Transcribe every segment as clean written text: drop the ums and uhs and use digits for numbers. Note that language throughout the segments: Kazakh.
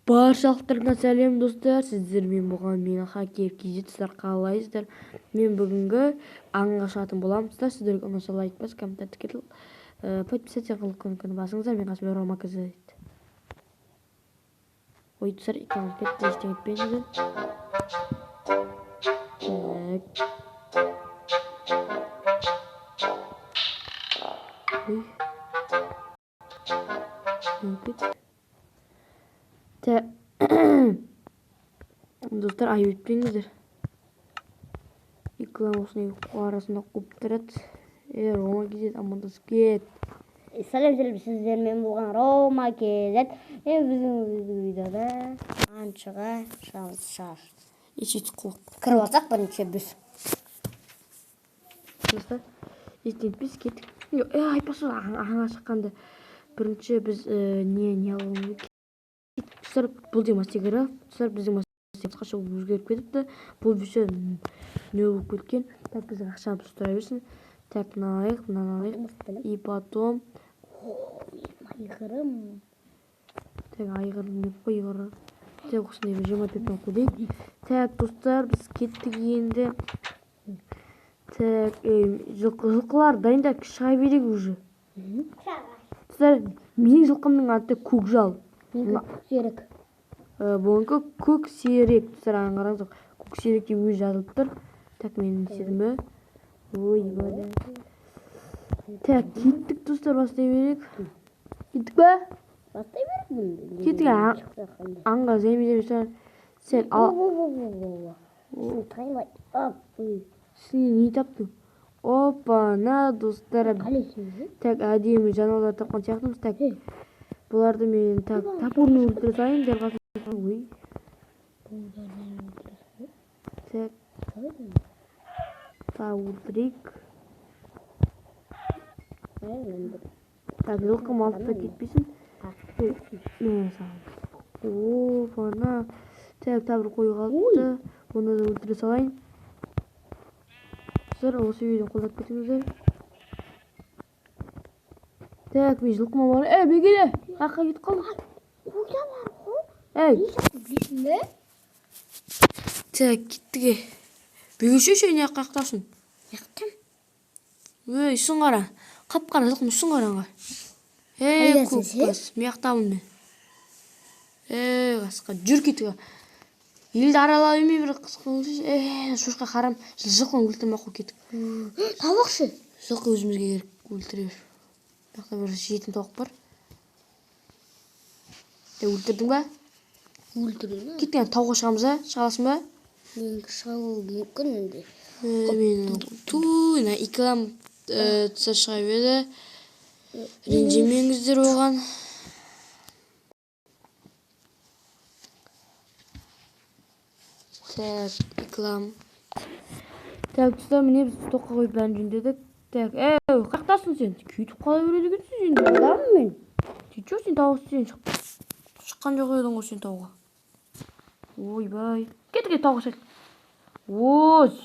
Баршалықтарыңа сәлем достар, сіздермен болған мені хакер кездесіздер, қалайсыздар? Мен бүгінгі аңға шығатын боламын. Сіздерге ұнаса лайк бас, комментарий тікелі подписаться қылып күнкіні басыңыздар. Мен қасымда Рома Казет. Ой, достар, екен кетті, ештеңе етпейсіздер. Достар, айып етпеңіздер. Иклам осыны арасында қуып тұрады. Рома Казет амандасып кет. Сәлем сіздермен болған Рома Казет. Біздің видеода аңшыға шығар. Ешет қуып Кіріп алсақ бірінші біз. Достар, естеніппіз кеттік. Айпасы аңға шыққанды. Бірінші біз не алуымыз керек. Достар, бұл де мастигері. Достар, біздің мастигері қаша өзгеріп кетіпті. Бұл бүйше не болып кеткен. Так, біздің ақшамыз тұра берсін. Так, мынаны алайық. И потом... Айғырым. Так, айғырым не қойғыры. Так, осындай бір 25-пен қойдайық. Так, достар, біз кеттік енді. Так, жылқылар дайындап шыға берейік уже. Достар, менің жылқымның аты көкжал. Көксерек. Бұныңқы көксерек. Достар, аңғараңыз, көксерек деп өзі жазылып тұр. Так, мен істедім бе? Ой, бада. Так, кеттік, достар, бастай берейік. Кеттік бе? Бастай беріп Кеттік, аңға зәйме сен ал... Сен не таптың? Опа, на, достар. Так, әдемі жануарлар тапқан сияқтымыз. Так, бұларды мен тапурны өлтіре сайын. Дәл қасын. Ой. Так, өлтірейік. Так, жылқым алыпта кетпесін. Мен саған. Опа, на. Так, табыр қой қалыпты. Бұны да өлтіре салайын. Осы үйден қолдап кетіңіздер. Так, мен жылқыма бар. Бегеле! Қаққа кетіп қалдым. Қойда бар ғой. Не жақты білесің бе? Так, кеттіге. Бегеше не қақтасын? Яқтым. Үйсің қара. Қап-қара жылқым үйсің қараңға. Көкбас. Мен яқтамын мен. Қасқа. Жүр кетіге. Елді аралап емей бір қысқы шошқа қарам. Жылқын өлтірмей қой кетік. Тауықшы. Жылқы өзімізге керек өлтіре бер. Бақта бір жетім тауық бар. Өлтірдің ба? Өлтірдің. Кеттен тауға шығамыз, шығасың ба? Мен шығу мүмкін енді. Мен туына иклам тұса шыға беді. Ренжемеңіздер оған. Так, иклам. Так, тұста міне біз тоққа қойып бәрін жөндедік. Так, қақтасың сен? Күйтіп қала береді екенсің енді. Қадамын мен. Түйтші сен тауық сен шыққан жоқ едің ғой сен тауға. Ойбай. Кет тауға шәк.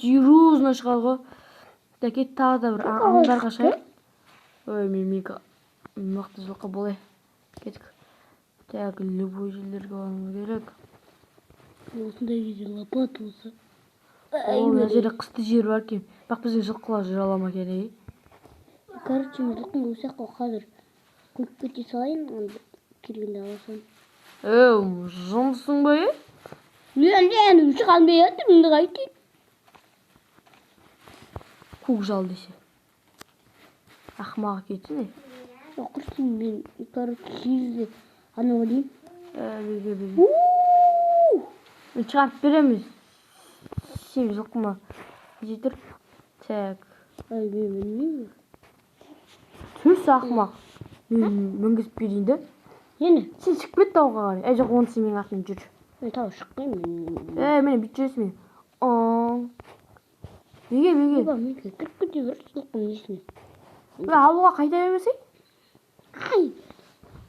Серьезно шығады ғой. Так, кет тағы да бір аңдарға шайық. Мен мықты жылқы болай. Кеттік. Так, любой жерлерге баруымыз керек. Осындай жерде лопат болса. Мына жерде қысты жер бар екен. Бақ біздің жылқылар жүре ала ма екен, Короче, мен жылқым болсақ қой қазір көк кете салайын, келгенде аласың. Жындысың ба, Мен үші қалмай еді, мінді қайтейін. Көкжал десе. Ақмаға кетсін, Оқырсың, мен короче сезді. Аны олейм. Мен шығарып береміз. Сен жылқыма жетір. Так. Мен білмеймін. Түрсі ақмақ. Мен мінгізіп берейін де. Нені? Сен шықып бет тауға қарай. Жоқ, онысы мен артынан жүр. Мен тау шықпаймын. Мені бүйтіп жүресің мен. Неге? Мен кіріп кете бір жылқым несіне. Алуға қайта бермесей? Ай!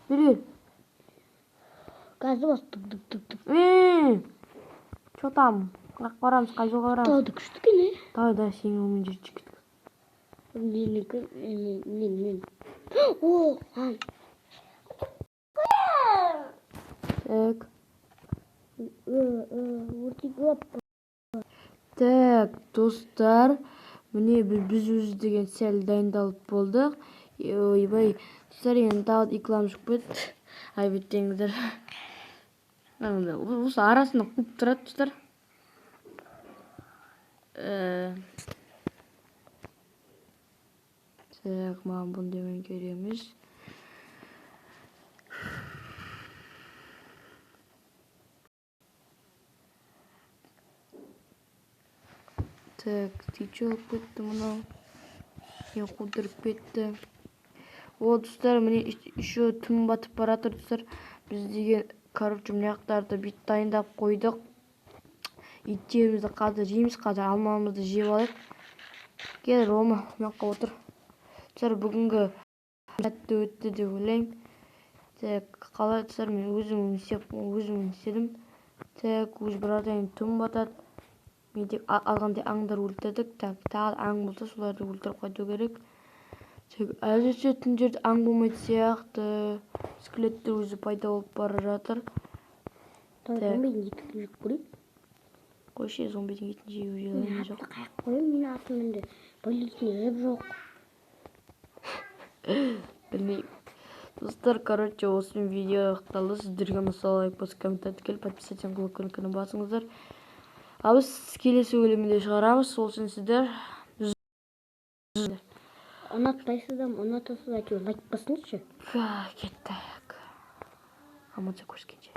Бергел. Газы бас тұк. Чо там? Барамыз, қай жолға барамыз? Тауды күшті кене. Да, сен омен жүр жігіт. Мен. Так. Өртеп. Так, достар, міне біз өзі деген сәл дайындалып болдық. Ойбай, достар, енді тағы да икламыз шығып кетті. Айбеттеңіздер. Осы арасында қуып тұрады, достар. Так, маған бұны демен кереміз. Так, тече алып кетті мынау. Мен қудырып кетті. Достар, міне еще түн батып баратыр, достар. Біз деген, короче, мына жақтарды бүйтіп дайындап қойдық. Иттерімізді қазір жейміз, қазір алмамызды жеп алайық. Кел, Рома, мына жаққа отыр. Достар, бүгінгі сәтті өтті деп ойлаймын. Так, қалай, достар, мен өзім істедім. Так, өз біраздан түн батады. Мен тек алғандай аңдар өлтірдік. Так, тағы аң болса, соларды өлтіріп қайту керек. Әзірше түндерде аң болмайды сияқты. Скелеттер өзі пайда болып бара жатыр. Зомбидің етін жеп көрейік. Қойшы, зомбидің етін жеу жоқ. Қаяқ қойым, мен атымды. Полицияны жеп жоқ. Білмеймін. Достар, короче, осымен видео аяқталды. Сіздерге ұнаса лайк басып, комментарий келіп, подписаться кнопканы басыңыздар. Ал біз келесі бөлімінде шығарамыз. Сол үшін сіздер ұнатасыздар, лайк басыңызшы. кетті. Амандыққа көріскенше.